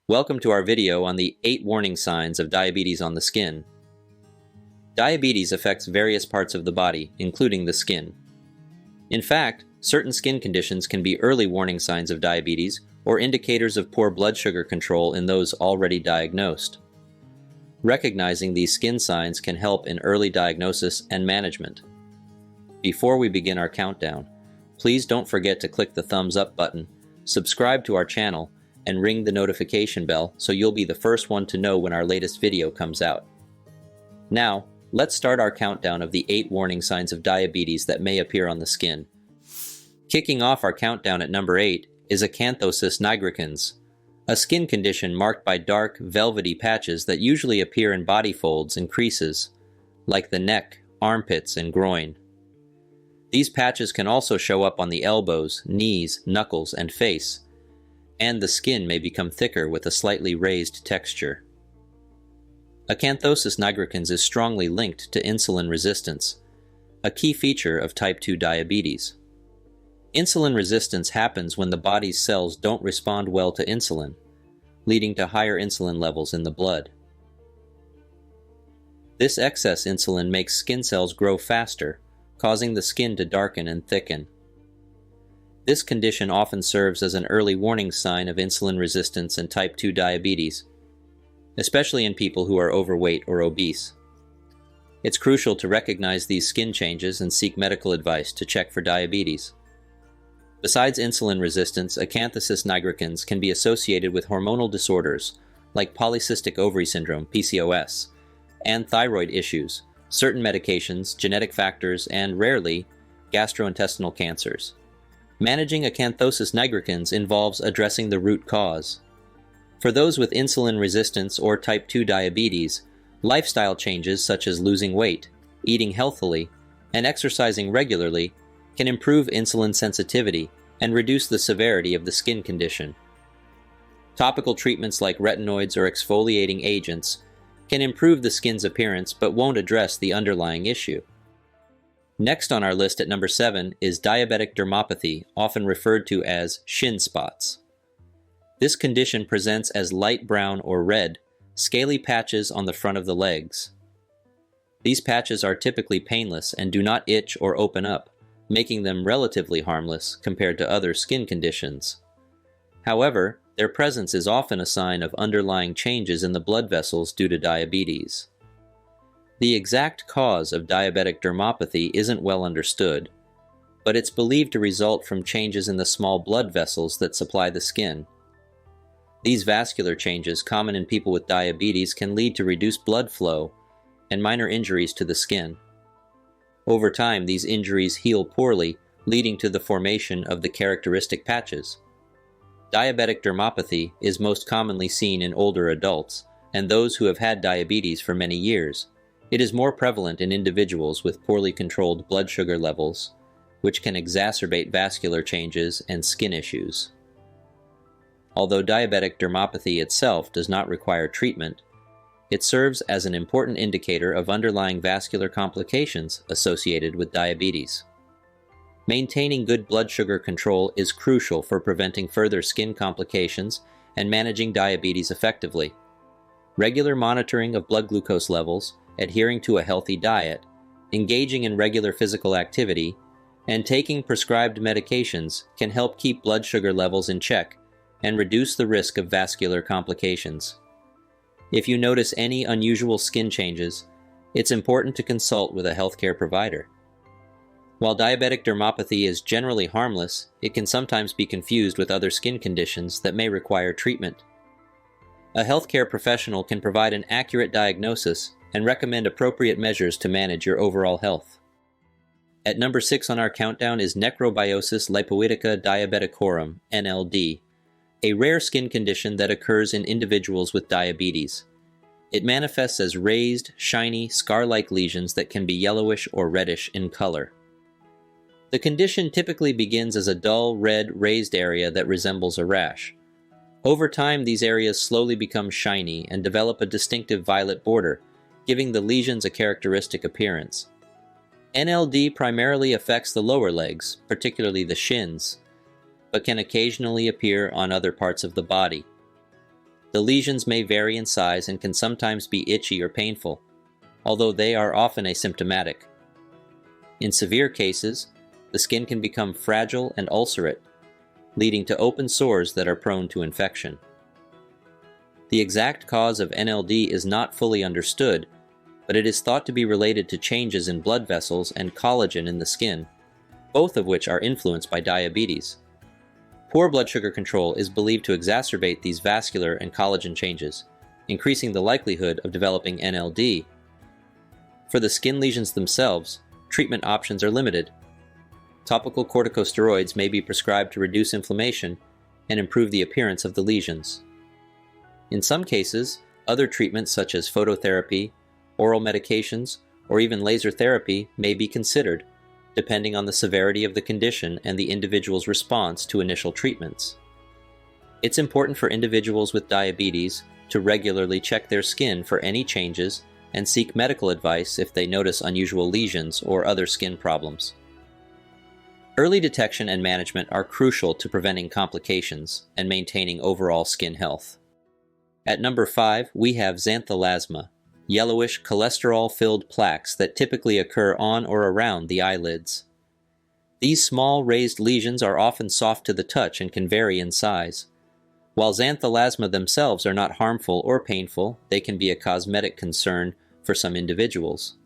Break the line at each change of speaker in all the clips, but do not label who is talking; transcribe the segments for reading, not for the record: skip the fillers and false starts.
Welcome to our video on the 8 warning signs of diabetes on the skin. Diabetes affects various parts of the body, including the skin. In fact, certain skin conditions can be early warning signs of diabetes or indicators of poor blood sugar control in those already diagnosed. Recognizing these skin signs can help in early diagnosis and management. Before we begin our countdown, please don't forget to click the thumbs up button, subscribe to our channel, and ring the notification bell so you'll be the first one to know when our latest video comes out. Now, let's start our countdown of the 8 warning signs of diabetes that may appear on the skin. Kicking off our countdown at number 8 is acanthosis nigricans, a skin condition marked by dark, velvety patches that usually appear in body folds and creases, like the neck, armpits, and groin. These patches can also show up on the elbows, knees, knuckles, and face, and the skin may become thicker with a slightly raised texture. Acanthosis nigricans is strongly linked to insulin resistance, a key feature of type 2 diabetes. Insulin resistance happens when the body's cells don't respond well to insulin, leading to higher insulin levels in the blood. This excess insulin makes skin cells grow faster, causing the skin to darken and thicken. This condition often serves as an early warning sign of insulin resistance and type 2 diabetes, especially in people who are overweight or obese. It's crucial to recognize these skin changes and seek medical advice to check for diabetes. Besides insulin resistance, acanthosis nigricans can be associated with hormonal disorders like polycystic ovary syndrome, PCOS, and thyroid issues, certain medications, genetic factors, and rarely, gastrointestinal cancers. Managing acanthosis nigricans involves addressing the root cause. For those with insulin resistance or type 2 diabetes, lifestyle changes such as losing weight, eating healthily, and exercising regularly can improve insulin sensitivity and reduce the severity of the skin condition. Topical treatments like retinoids or exfoliating agents can improve the skin's appearance but won't address the underlying issue. Next on our list at number 7 is diabetic dermopathy, often referred to as shin spots. This condition presents as light brown or red, scaly patches on the front of the legs. These patches are typically painless and do not itch or open up, making them relatively harmless compared to other skin conditions. However, their presence is often a sign of underlying changes in the blood vessels due to diabetes. The exact cause of diabetic dermopathy isn't well understood, but it's believed to result from changes in the small blood vessels that supply the skin. These vascular changes, common in people with diabetes, can lead to reduced blood flow and minor injuries to the skin. Over time, these injuries heal poorly, leading to the formation of the characteristic patches. Diabetic dermopathy is most commonly seen in older adults and those who have had diabetes for many years. It is more prevalent in individuals with poorly controlled blood sugar levels, which can exacerbate vascular changes and skin issues. Although diabetic dermopathy itself does not require treatment, it serves as an important indicator of underlying vascular complications associated with diabetes. Maintaining good blood sugar control is crucial for preventing further skin complications and managing diabetes effectively. Regular monitoring of blood glucose levels, adhering to a healthy diet, engaging in regular physical activity, and taking prescribed medications can help keep blood sugar levels in check and reduce the risk of vascular complications. If you notice any unusual skin changes, it's important to consult with a healthcare provider. While diabetic dermopathy is generally harmless, it can sometimes be confused with other skin conditions that may require treatment. A healthcare professional can provide an accurate diagnosis and recommend appropriate measures to manage your overall health. At number 6 on our countdown is necrobiosis lipoidica diabeticorum, NLD, a rare skin condition that occurs in individuals with diabetes. It manifests as raised, shiny, scar-like lesions that can be yellowish or reddish in color. The condition typically begins as a dull, red, raised area that resembles a rash. Over time, these areas slowly become shiny and develop a distinctive violet border, giving the lesions a characteristic appearance. NLD primarily affects the lower legs, particularly the shins, but can occasionally appear on other parts of the body. The lesions may vary in size and can sometimes be itchy or painful, although they are often asymptomatic. In severe cases, the skin can become fragile and ulcerate, leading to open sores that are prone to infection. The exact cause of NLD is not fully understood, but it is thought to be related to changes in blood vessels and collagen in the skin, both of which are influenced by diabetes. Poor blood sugar control is believed to exacerbate these vascular and collagen changes, increasing the likelihood of developing NLD. For the skin lesions themselves, treatment options are limited. Topical corticosteroids may be prescribed to reduce inflammation and improve the appearance of the lesions. In some cases, other treatments such as phototherapy, oral medications, or even laser therapy may be considered, depending on the severity of the condition and the individual's response to initial treatments. It's important for individuals with diabetes to regularly check their skin for any changes and seek medical advice if they notice unusual lesions or other skin problems. Early detection and management are crucial to preventing complications and maintaining overall skin health. At number 5, we have xanthelasma, yellowish cholesterol-filled plaques that typically occur on or around the eyelids. These small raised lesions are often soft to the touch and can vary in size. While xanthelasma themselves are not harmful or painful, they can be a cosmetic concern for some individuals.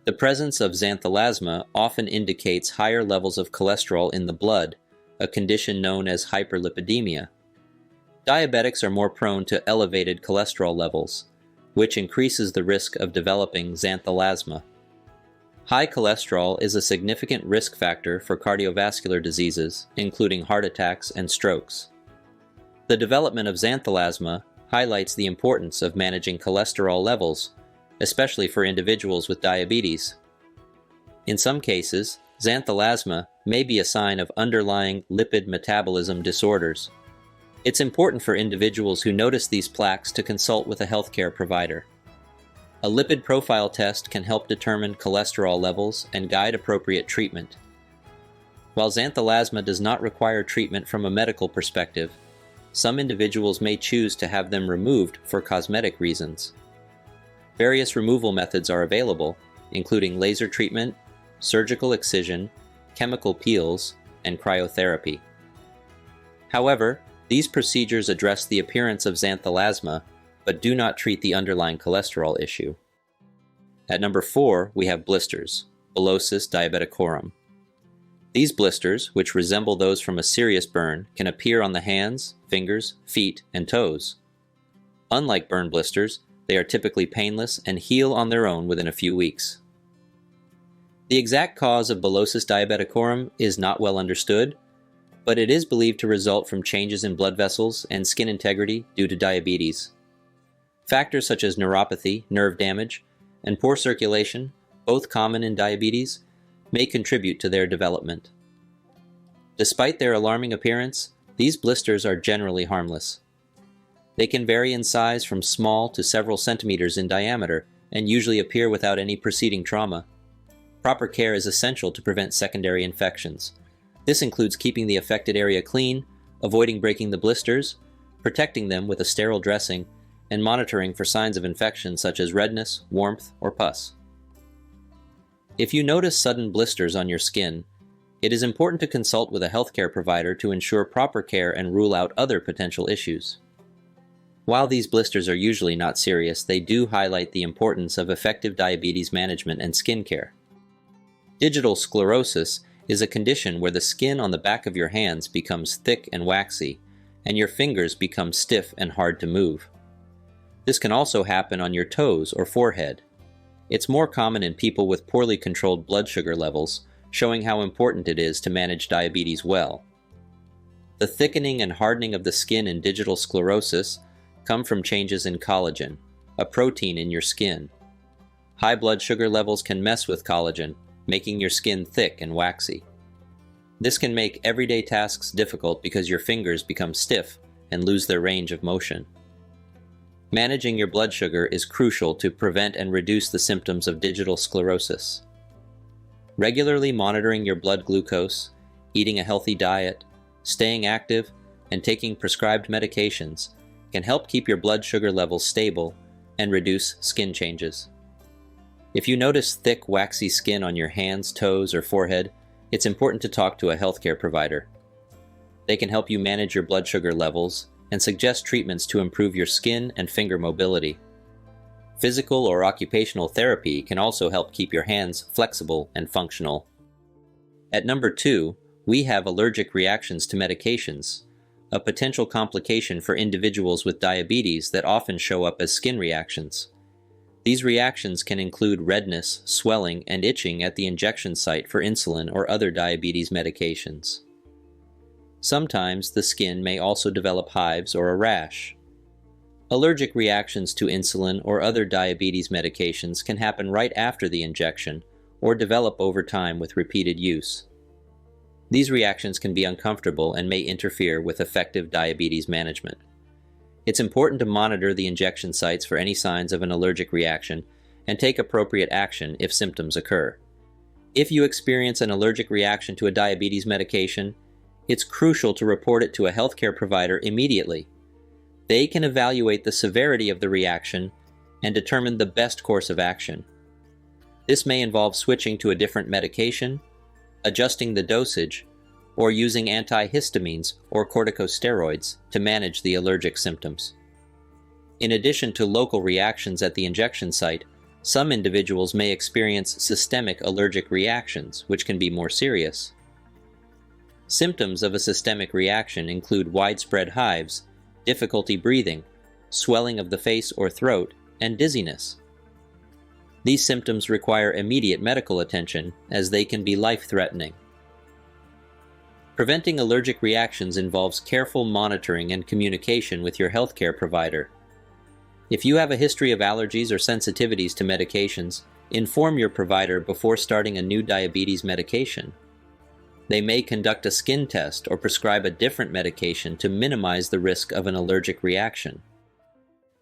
The presence of xanthelasma often indicates higher levels of cholesterol in the blood, a condition known as hyperlipidemia. Diabetics are more prone to elevated cholesterol levels, which increases the risk of developing xanthelasma. High cholesterol is a significant risk factor for cardiovascular diseases, including heart attacks and strokes. The development of xanthelasma highlights the importance of managing cholesterol levels, especially for individuals with diabetes. In some cases, xanthelasma may be a sign of underlying lipid metabolism disorders. It's important for individuals who notice these plaques to consult with a healthcare provider. A lipid profile test can help determine cholesterol levels and guide appropriate treatment. While xanthelasma does not require treatment from a medical perspective, some individuals may choose to have them removed for cosmetic reasons. Various removal methods are available, including laser treatment, surgical excision, chemical peels, and cryotherapy. However, these procedures address the appearance of xanthelasma, but do not treat the underlying cholesterol issue. At number 4, we have blisters, bullosis diabeticorum. These blisters, which resemble those from a serious burn, can appear on the hands, fingers, feet, and toes. Unlike burn blisters, they are typically painless and heal on their own within a few weeks. The exact cause of bullosis diabeticorum is not well understood, but it is believed to result from changes in blood vessels and skin integrity due to diabetes. Factors such as neuropathy, nerve damage, and poor circulation, both common in diabetes, may contribute to their development. Despite their alarming appearance, these blisters are generally harmless. They can vary in size from small to several centimeters in diameter and usually appear without any preceding trauma. Proper care is essential to prevent secondary infections. This includes keeping the affected area clean, avoiding breaking the blisters, protecting them with a sterile dressing, and monitoring for signs of infection such as redness, warmth, or pus. If you notice sudden blisters on your skin, it is important to consult with a healthcare provider to ensure proper care and rule out other potential issues. While these blisters are usually not serious, they do highlight the importance of effective diabetes management and skin care. Digital sclerosis is a condition where the skin on the back of your hands becomes thick and waxy, and your fingers become stiff and hard to move. This can also happen on your toes or forehead. It's more common in people with poorly controlled blood sugar levels, showing how important it is to manage diabetes well. The thickening and hardening of the skin in digital sclerosis come from changes in collagen, a protein in your skin. High blood sugar levels can mess with collagen, making your skin thick and waxy. This can make everyday tasks difficult because your fingers become stiff and lose their range of motion. Managing your blood sugar is crucial to prevent and reduce the symptoms of digital sclerosis. Regularly monitoring your blood glucose, eating a healthy diet, staying active, and taking prescribed medications can help keep your blood sugar levels stable and reduce skin changes. If you notice thick, waxy skin on your hands, toes, or forehead, it's important to talk to a healthcare provider. They can help you manage your blood sugar levels and suggest treatments to improve your skin and finger mobility. Physical or occupational therapy can also help keep your hands flexible and functional. At number 2, we have allergic reactions to medications, a potential complication for individuals with diabetes that often show up as skin reactions. These reactions can include redness, swelling, and itching at the injection site for insulin or other diabetes medications. Sometimes the skin may also develop hives or a rash. Allergic reactions to insulin or other diabetes medications can happen right after the injection or develop over time with repeated use. These reactions can be uncomfortable and may interfere with effective diabetes management. It's important to monitor the injection sites for any signs of an allergic reaction and take appropriate action if symptoms occur. If you experience an allergic reaction to a diabetes medication, it's crucial to report it to a healthcare provider immediately. They can evaluate the severity of the reaction and determine the best course of action. This may involve switching to a different medication, adjusting the dosage, or using antihistamines or corticosteroids to manage the allergic symptoms. In addition to local reactions at the injection site, some individuals may experience systemic allergic reactions, which can be more serious. Symptoms of a systemic reaction include widespread hives, difficulty breathing, swelling of the face or throat, and dizziness. These symptoms require immediate medical attention, as they can be life-threatening. Preventing allergic reactions involves careful monitoring and communication with your healthcare provider. If you have a history of allergies or sensitivities to medications, inform your provider before starting a new diabetes medication. They may conduct a skin test or prescribe a different medication to minimize the risk of an allergic reaction.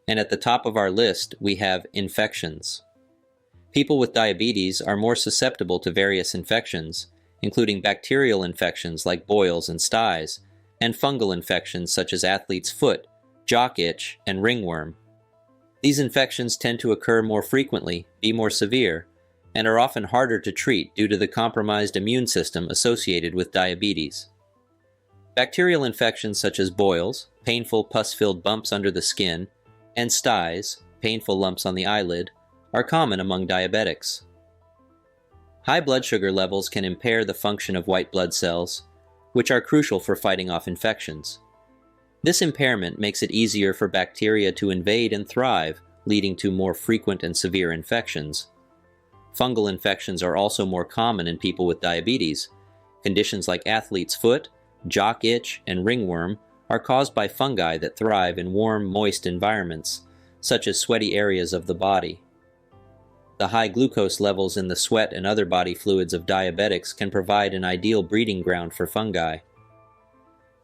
And at the top of our list, we have infections. People with diabetes are more susceptible to various infections, including bacterial infections like boils and styes, and fungal infections such as athlete's foot, jock itch, and ringworm. These infections tend to occur more frequently, be more severe, and are often harder to treat due to the compromised immune system associated with diabetes. Bacterial infections such as boils, painful pus-filled bumps under the skin, and styes, painful lumps on the eyelid, are common among diabetics. High blood sugar levels can impair the function of white blood cells, which are crucial for fighting off infections. This impairment makes it easier for bacteria to invade and thrive, leading to more frequent and severe infections. Fungal infections are also more common in people with diabetes. Conditions like athlete's foot, jock itch, and ringworm are caused by fungi that thrive in warm, moist environments, such as sweaty areas of the body. The high glucose levels in the sweat and other body fluids of diabetics can provide an ideal breeding ground for fungi.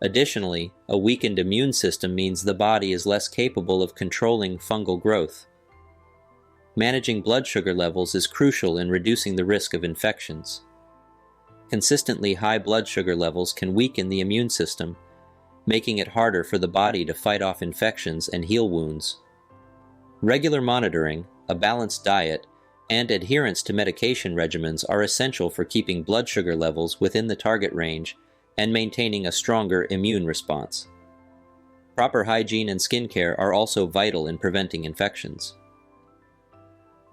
Additionally, a weakened immune system means the body is less capable of controlling fungal growth. Managing blood sugar levels is crucial in reducing the risk of infections. Consistently high blood sugar levels can weaken the immune system, making it harder for the body to fight off infections and heal wounds. Regular monitoring, a balanced diet, and adherence to medication regimens are essential for keeping blood sugar levels within the target range and maintaining a stronger immune response. Proper hygiene and skincare are also vital in preventing infections.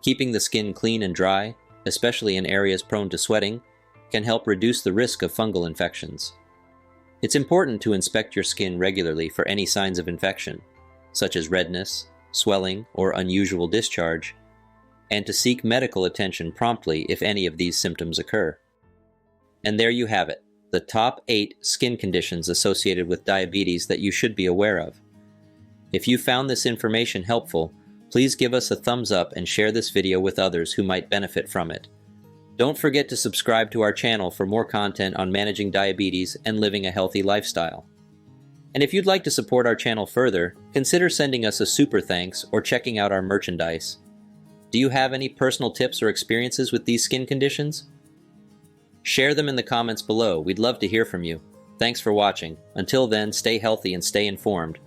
Keeping the skin clean and dry, especially in areas prone to sweating, can help reduce the risk of fungal infections. It's important to inspect your skin regularly for any signs of infection, such as redness, swelling, or unusual discharge, and to seek medical attention promptly if any of these symptoms occur. And there you have it, the top 8 skin conditions associated with diabetes that you should be aware of. If you found this information helpful, please give us a thumbs up and share this video with others who might benefit from it. Don't forget to subscribe to our channel for more content on managing diabetes and living a healthy lifestyle. And if you'd like to support our channel further, consider sending us a super thanks or checking out our merchandise. Do you have any personal tips or experiences with these skin conditions? Share them in the comments below. We'd love to hear from you. Thanks for watching. Until then, stay healthy and stay informed.